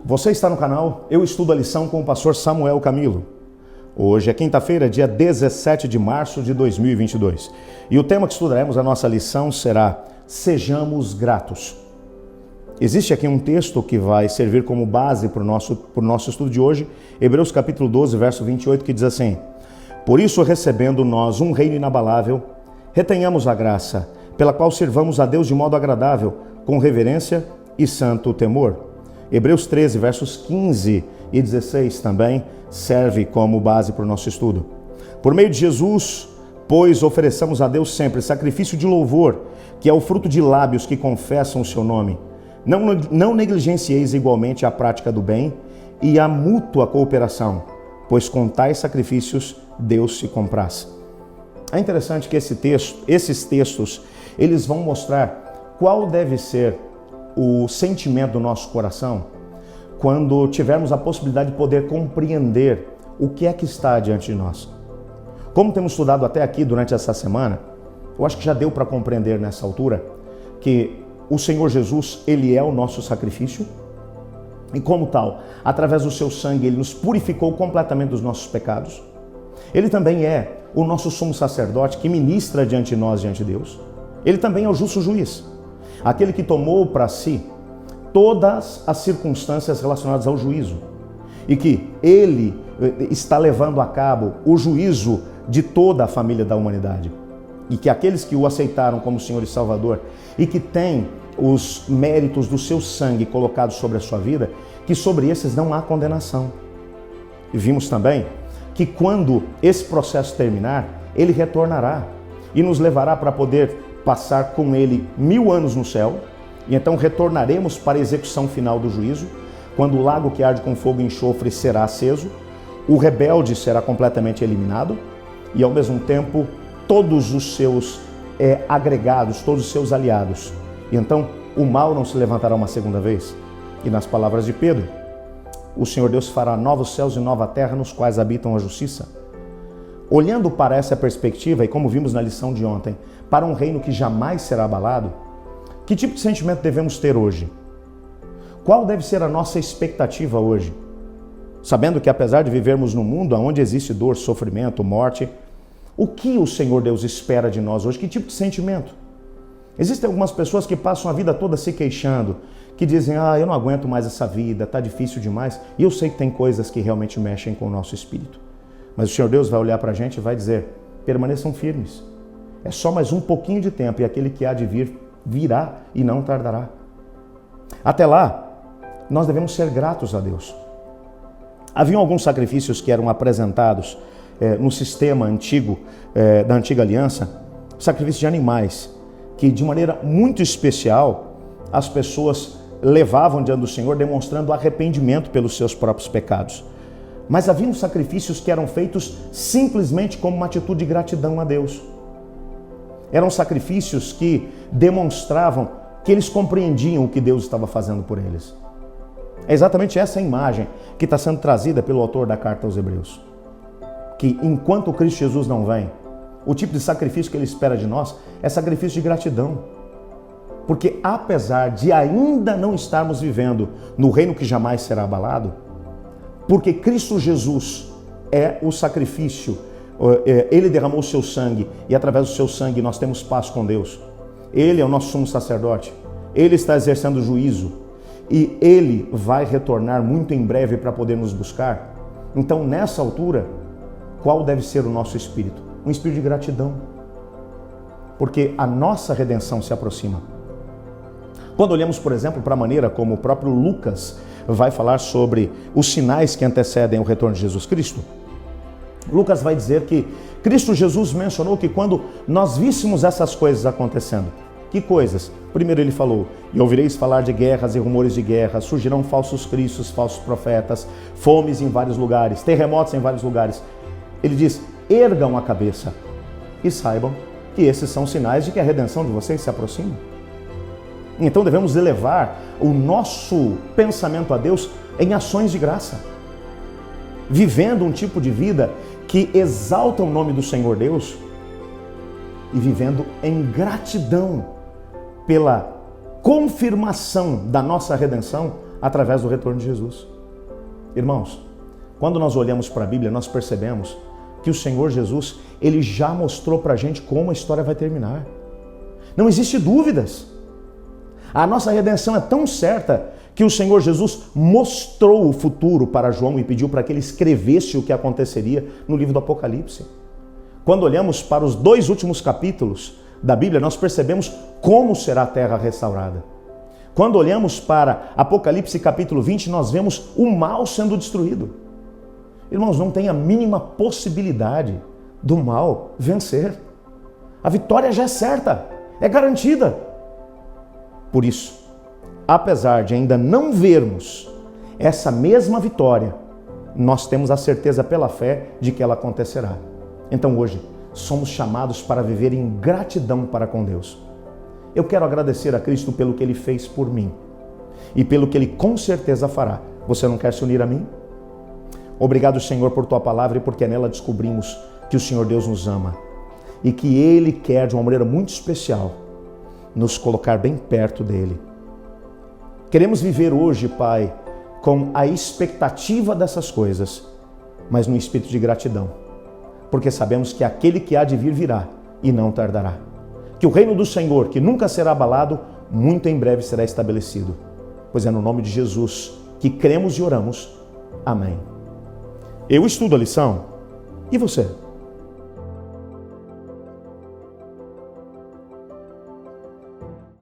Você está no canal Eu Estudo a Lição com o pastor Samuel Camilo. Hoje é quinta-feira, dia 17 de março de 2022. E o tema que estudaremos a nossa lição será Sejamos Gratos. Existe aqui um texto que vai servir como base para o nosso estudo de hoje, Hebreus capítulo 12, verso 28, que diz assim: Por isso, recebendo nós um reino inabalável, retenhamos a graça, pela qual sirvamos a Deus de modo agradável, com reverência e santo temor. Hebreus 13, versos 15 e 16 também serve como base para o nosso estudo. Por meio de Jesus, pois, ofereçamos a Deus sempre sacrifício de louvor, que é o fruto de lábios que confessam o seu nome. Não negligencieis igualmente a prática do bem e a mútua cooperação, pois com tais sacrifícios Deus se compraz. É interessante que esses textos, eles vão mostrar qual deve ser o sentimento do nosso coração quando tivermos a possibilidade de poder compreender o que é que está diante de nós. Como temos estudado até aqui durante essa semana, eu acho que já deu para compreender nessa altura que o Senhor Jesus, Ele é o nosso sacrifício e como tal, através do seu sangue, Ele nos purificou completamente dos nossos pecados. Ele também é o nosso sumo sacerdote que ministra diante de nós, diante de Deus. Ele também é o justo juiz, aquele que tomou para si todas as circunstâncias relacionadas ao juízo e que Ele está levando a cabo o juízo de toda a família da humanidade e que aqueles que o aceitaram como Senhor e Salvador e que têm os méritos do seu sangue colocados sobre a sua vida, que sobre esses não há condenação. E vimos também que quando esse processo terminar, Ele retornará e nos levará para poder passar com Ele 1000 anos no céu, e então retornaremos para a execução final do juízo, quando o lago que arde com fogo e enxofre será aceso, o rebelde será completamente eliminado, e ao mesmo tempo todos os seus agregados, todos os seus aliados. E então o mal não se levantará uma segunda vez. E nas palavras de Pedro, o Senhor Deus fará novos céus e nova terra nos quais habitam a justiça. Olhando para essa perspectiva, e como vimos na lição de ontem, para um reino que jamais será abalado, que tipo de sentimento devemos ter hoje? Qual deve ser a nossa expectativa hoje? Sabendo que apesar de vivermos num mundo onde existe dor, sofrimento, morte, o que o Senhor Deus espera de nós hoje? Que tipo de sentimento? Existem algumas pessoas que passam a vida toda se queixando, que dizem, eu não aguento mais essa vida, tá difícil demais. E eu sei que tem coisas que realmente mexem com o nosso espírito. Mas o Senhor Deus vai olhar para a gente e vai dizer, permaneçam firmes. É só mais um pouquinho de tempo e aquele que há de vir, virá e não tardará. Até lá, nós devemos ser gratos a Deus. Haviam alguns sacrifícios que eram apresentados no sistema antigo, da antiga aliança, sacrifícios de animais, que de maneira muito especial as pessoas levavam diante do Senhor demonstrando arrependimento pelos seus próprios pecados. Mas haviam sacrifícios que eram feitos simplesmente como uma atitude de gratidão a Deus. Eram sacrifícios que demonstravam que eles compreendiam o que Deus estava fazendo por eles. É exatamente essa imagem que está sendo trazida pelo autor da carta aos Hebreus. Que enquanto Cristo Jesus não vem, o tipo de sacrifício que Ele espera de nós é sacrifício de gratidão. Porque apesar de ainda não estarmos vivendo no reino que jamais será abalado, porque Cristo Jesus é o sacrifício, Ele derramou o seu sangue e através do seu sangue nós temos paz com Deus. Ele é o nosso sumo sacerdote, Ele está exercendo juízo e Ele vai retornar muito em breve para poder nos buscar. Então nessa altura, qual deve ser o nosso espírito? Um espírito de gratidão, porque a nossa redenção se aproxima. Quando olhamos, por exemplo, para a maneira como o próprio Lucas vai falar sobre os sinais que antecedem o retorno de Jesus Cristo, Lucas vai dizer que Cristo Jesus mencionou que quando nós víssemos essas coisas acontecendo, que coisas? Primeiro ele falou, e ouvireis falar de guerras e rumores de guerra, surgirão falsos cristos, falsos profetas, fomes em vários lugares, terremotos em vários lugares. Ele diz, ergam a cabeça e saibam que esses são sinais de que a redenção de vocês se aproxima. Então devemos elevar o nosso pensamento a Deus em ações de graça, vivendo um tipo de vida que exalta o nome do Senhor Deus e vivendo em gratidão pela confirmação da nossa redenção através do retorno de Jesus. Irmãos, quando nós olhamos para a Bíblia, nós percebemos que o Senhor Jesus, Ele já mostrou para a gente como a história vai terminar. Não existe dúvidas. A nossa redenção é tão certa que o Senhor Jesus mostrou o futuro para João e pediu para que ele escrevesse o que aconteceria no livro do Apocalipse. Quando olhamos para os 2 últimos capítulos da Bíblia, nós percebemos como será a terra restaurada. Quando olhamos para Apocalipse capítulo 20, nós vemos o mal sendo destruído. Irmãos, não tem a mínima possibilidade do mal vencer. A vitória já é certa, é garantida. Por isso, apesar de ainda não vermos essa mesma vitória, nós temos a certeza pela fé de que ela acontecerá. Então hoje, somos chamados para viver em gratidão para com Deus. Eu quero agradecer a Cristo pelo que Ele fez por mim e pelo que Ele com certeza fará. Você não quer se unir a mim? Obrigado, Senhor, por Tua palavra e porque nela descobrimos que o Senhor Deus nos ama e que Ele quer, de uma maneira muito especial, nos colocar bem perto dEle. Queremos viver hoje, Pai, com a expectativa dessas coisas, mas no espírito de gratidão, porque sabemos que aquele que há de vir virá e não tardará. Que o reino do Senhor, que nunca será abalado, muito em breve será estabelecido. Pois é no nome de Jesus que cremos e oramos. Amém. Eu estudo a lição. E você?